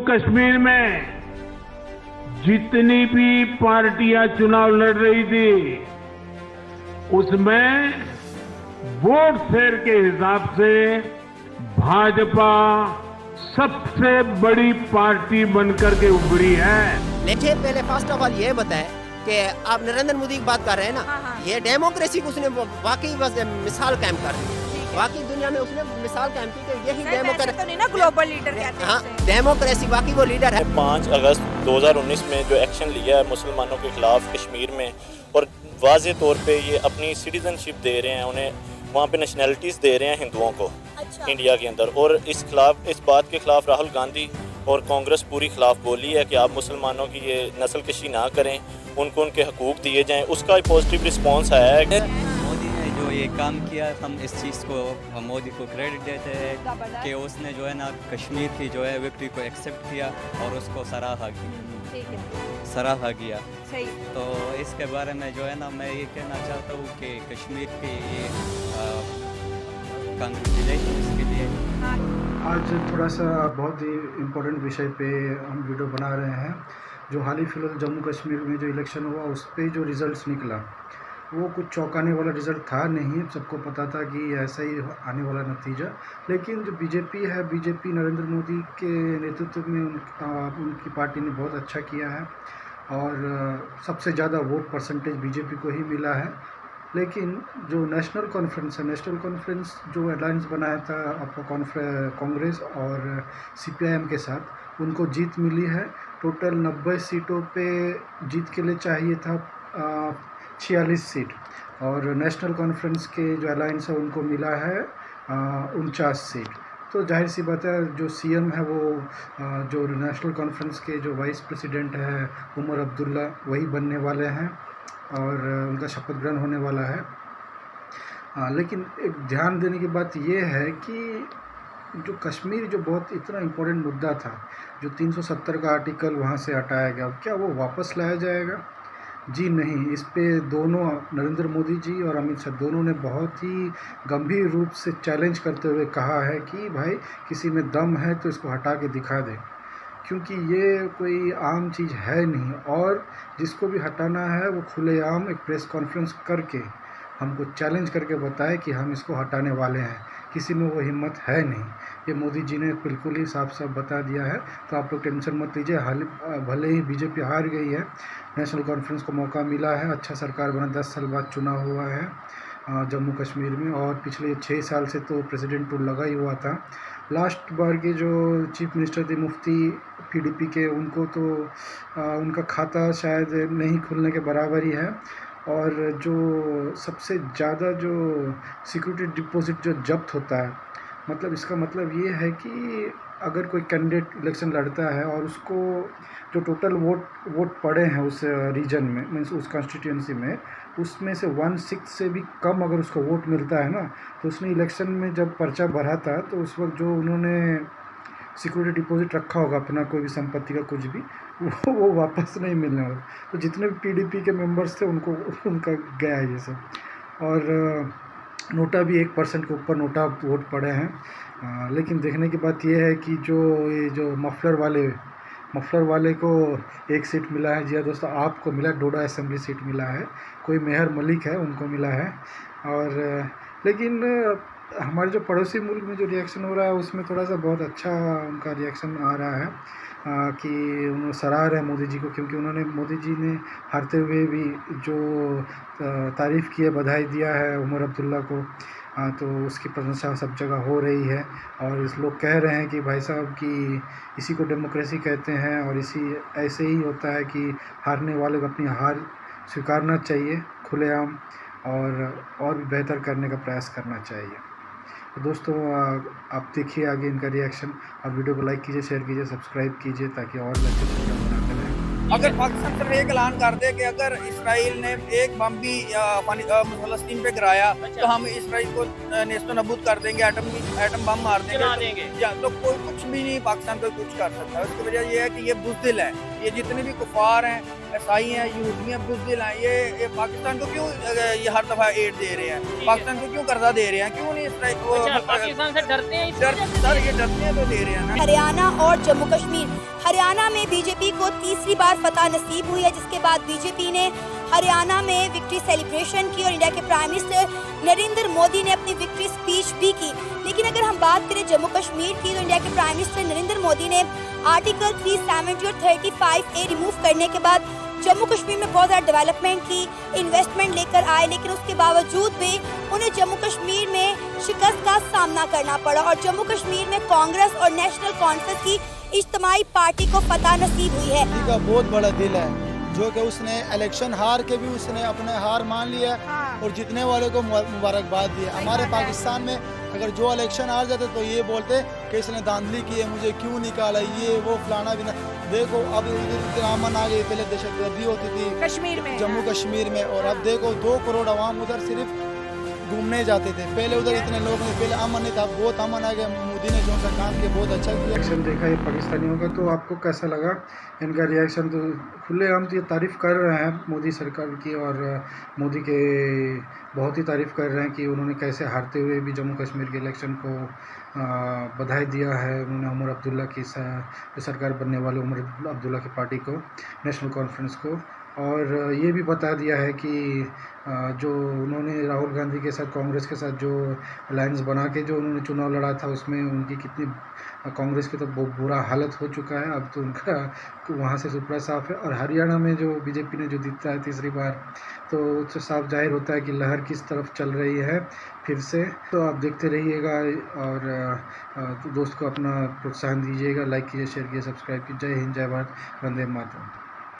कश्मीर में जितनी भी पार्टियां चुनाव लड़ रही थी उसमें वोट शेयर के हिसाब से भाजपा सबसे बड़ी पार्टी बनकर के उभरी है। लेकिन पहले फर्स्ट ऑफ ऑल ये बताएं कि आप नरेंद्र मोदी की बात कर रहे हैं ना, ये डेमोक्रेसी को उसने वाकई बस मिसाल कायम कर दी, वाकई दुनिया में उसने मिसाल कायम की कि यही डेमोक्रेसी तो नहीं ना ग्लोबल लीडर कहते हैं। हाँ, डेमोक्रेसी वाकई वो लीडर है। 5 अगस्त 2019 में जो एक्शन लिया है मुसलमानों के खिलाफ कश्मीर में, और वाज़े तौर पे ये अपनी सिटीजनशिप दे रहे हैं, उन्हें वहाँ पे नेशनैलिटीज़ दे रहे हैं हिंदुओं को इंडिया के अंदर, और इस बात के खिलाफ राहुल गांधी और कांग्रेस पूरी खिलाफ बोली है कि आप मुसलमानों की ये नस्ल कशी ना करें, उनको उनके हकूक़ दिए जाएं। उसका पॉजिटिव रिस्पॉन्स आया है। मोदी ने जो ये काम किया, हम इस चीज़ को मोदी को क्रेडिट देते हैं कि उसने जो है ना कश्मीर की जो है विक्ट्री को एक्सेप्ट किया और उसको सराहा किया। सही। तो इसके बारे में जो है ना मैं ये कहना चाहता हूँ कि कश्मीर के ये कांग्रेचुलेशन के लिए। आज थोड़ा सा बहुत ही इम्पोर्टेंट विषय पे हम वीडियो बना रहे हैं। जो हाल ही फिलहाल जम्मू कश्मीर में जो इलेक्शन हुआ उस पर जो रिज़ल्ट निकला वो कुछ चौंकाने वाला रिज़ल्ट था नहीं, सबको पता था कि ऐसा ही आने वाला नतीजा। लेकिन जो बीजेपी नरेंद्र मोदी के नेतृत्व में उनकी पार्टी ने बहुत अच्छा किया है और सबसे ज़्यादा वोट परसेंटेज बीजेपी को ही मिला है। लेकिन जो नेशनल कॉन्फ्रेंस जो अलायंस बनाया था आपका कांग्रेस और सीपीआईएम के साथ, उनको जीत मिली है। टोटल 90 सीटों पे जीत के लिए चाहिए था 46 सीट, और नेशनल कॉन्फ्रेंस के जो अलायंस है उनको मिला है 49 सीट। तो जाहिर सी बात है जो सीएम है वो जो नेशनल कॉन्फ्रेंस के जो वाइस प्रेसिडेंट है उमर अब्दुल्ला वही बनने वाले हैं और उनका शपथ ग्रहण होने वाला है। लेकिन एक ध्यान देने की बात ये है कि जो कश्मीर जो बहुत इतना इम्पोर्टेंट मुद्दा था, जो 370 का आर्टिकल वहाँ से हटाया गया, क्या वो वापस लाया जाएगा? जी नहीं। इस पे दोनों नरेंद्र मोदी जी और अमित शाह दोनों ने बहुत ही गंभीर रूप से चैलेंज करते हुए कहा है कि भाई किसी में दम है तो इसको हटा के दिखा दे, क्योंकि ये कोई आम चीज़ है नहीं। और जिसको भी हटाना है वो खुलेआम एक प्रेस कॉन्फ्रेंस करके हमको चैलेंज करके बताए कि हम इसको हटाने वाले हैं। किसी में वो हिम्मत है नहीं, ये मोदी जी ने बिल्कुल ही साफ साफ बता दिया है। तो आप लोग टेंशन मत लीजिए, भले ही बीजेपी हार गई है, नेशनल कॉन्फ्रेंस को मौका मिला है, अच्छा सरकार बना, 10 साल बाद चुनाव हुआ है जम्मू कश्मीर में, और पिछले 6 साल से तो प्रेसिडेंट टूर लगा ही हुआ था। लास्ट बार के जो चीफ मिनिस्टर थे मुफ्ती पीडीपी के, उनको तो उनका खाता शायद नहीं खुलने के बराबर ही है। और जो सबसे ज़्यादा जो सिक्योरिटी डिपॉजिट जो जब्त होता है, मतलब इसका मतलब ये है कि अगर कोई कैंडिडेट इलेक्शन लड़ता है और उसको जो टोटल वोट पड़े हैं उस रीजन में, मीन्स उस कॉन्स्टिट्यूंसी में, उसमें से 1/6 से भी कम अगर उसको वोट मिलता है ना, तो उसने इलेक्शन में जब पर्चा भरा था तो उस वक्त जो उन्होंने सिक्योरिटी डिपॉजिट रखा होगा अपना कोई भी संपत्ति का कुछ भी, वो वापस नहीं मिलने वाला। तो जितने भी पीडीपी के मेंबर्स थे उनको उनका गया है ये सब। और नोटा भी 1% के ऊपर नोटा वोट पड़े हैं। लेकिन देखने की बात यह है कि ये जो मफलर वाले को 1 सीट मिला है। जी हाँ दोस्तों, आपको मिला, डोडा असेंबली सीट मिला है, कोई मेहर मलिक है उनको मिला है। और लेकिन हमारे जो पड़ोसी मुल्क में जो रिएक्शन हो रहा है उसमें थोड़ा सा बहुत अच्छा उनका रिएक्शन आ रहा है कि उन्होंने सराह रहे हैं मोदी जी को, क्योंकि उन्होंने मोदी जी ने हारते हुए भी जो तारीफ़ की है, बधाई दिया है उमर अब्दुल्ला को, तो उसकी प्रशंसा सब जगह हो रही है। और इस लोग कह रहे हैं कि भाई साहब कि इसी को डेमोक्रेसी कहते हैं, और ऐसे ही होता है कि हारने वाले को अपनी हार स्वीकारना चाहिए खुलेआम, और भी बेहतर करने का प्रयास करना चाहिए। तो दोस्तों आप देखिए आगे इनका रिएक्शन, और वीडियो को लाइक कीजिए, शेयर कीजिए, सब्सक्राइब कीजिए ताकि और अच्छे वीडियो बनाते रहें। अगर पाकिस्तान सरकार एक ऐलान कर दे कि अगर इसराइल ने एक बम भी फलस्तीन पे गिराया तो हम इसराइल को नेस्तो नबूद कर देंगे, एटम बम मार देंगे, या तो कोई कुछ भी नहीं पाकिस्तान को कुछ कर सकता। उसकी वजह यह है कि ये बुज़दिल है, ये जितने भी कुफार हैं, ईसाई हैं, यहूदी हैं, बुज़दिल हैं, ये पाकिस्तान को क्यों ये हर दफ़ा एड दे रहे हैं, पाकिस्तान को क्यों कर्जा दे रहे हैं, क्यों नहीं इसराइल को पाकिस्तान से डरते हैं? सर ये डरते हैं तो दे रहे हैं ना। हरियाणा और जम्मू कश्मीर हरियाणा में बीजेपी को तीसरी बार फतह नसीब हुई है, जिसके बाद बीजेपी ने हरियाणा में विक्ट्री सेलिब्रेशन की और इंडिया के प्राइम मिनिस्टर नरेंद्र मोदी ने अपनी विक्ट्री स्पीच भी की। लेकिन अगर हम बात करें जम्मू कश्मीर की, तो इंडिया के प्राइम मिनिस्टर नरेंद्र मोदी ने आर्टिकल 370 और 35A रिमूव करने के बाद जम्मू कश्मीर में बहुत ज़्यादा डेवलपमेंट की, इन्वेस्टमेंट लेकर आए, लेकिन उसके बावजूद भी उन्हें जम्मू कश्मीर में शिकस्त का सामना करना पड़ा और जम्मू कश्मीर में कांग्रेस और नेशनल कॉन्फ्रेंस की इज्तिमाई पार्टी को फतह नसीब हुई है। का बहुत बड़ा दिल है, जो कि उसने इलेक्शन हार के भी उसने अपने हार मान लिया और जीतने वाले को मुबारकबाद दी। हमारे पाकिस्तान में अगर जो इलेक्शन हार जाते तो ये बोलते कि इसने धांधली की है, मुझे क्यों निकाला, ये वो फलाना भी ना। देखो अब इधर अमन आ गई, पहले दहशतगर्दी होती थी कश्मीर में, जम्मू कश्मीर में, और अब देखो 2 करोड़ अवाम उधर सिर्फ घूमने जाते थे। पहले उधर इतने लोग नहीं, पहले अमन नहीं था, बहुत अमन आ गया। मोदी ने जो उनका काम किया बहुत अच्छा किया। रिएक्शन देखा ये पाकिस्तानियों का, तो आपको कैसा लगा इनका रिएक्शन? तो खुलेआम ये तारीफ़ कर रहे हैं मोदी सरकार की और मोदी के बहुत ही तारीफ़ कर रहे हैं कि उन्होंने कैसे हारते हुए भी जम्मू कश्मीर के इलेक्शन को बधाई दिया है। उन्होंने उमर अब्दुल्ला की जो सरकार बनने वाले उमर अब्दुल्ला की पार्टी को, नेशनल कॉन्फ्रेंस को, और ये भी बता दिया है कि जो उन्होंने राहुल गांधी के साथ, कांग्रेस के साथ जो अलायंस बना के जो उन्होंने चुनाव लड़ा था, उसमें उनकी कितनी कांग्रेस की तो बहुत बुरा हालत हो चुका है। अब तो उनका वहाँ से सुपड़ा साफ है। और हरियाणा में जो बीजेपी ने जो जीता है तीसरी बार, तो साफ जाहिर होता है कि लहर किस तरफ चल रही है फिर से। तो आप देखते रहिएगा और दोस्त को अपना प्रोत्साहन दीजिएगा, लाइक कीजिए, शेयर कीजिए, सब्सक्राइब कीजिए। जय हिंद, जय भारत, वंदे मातरम।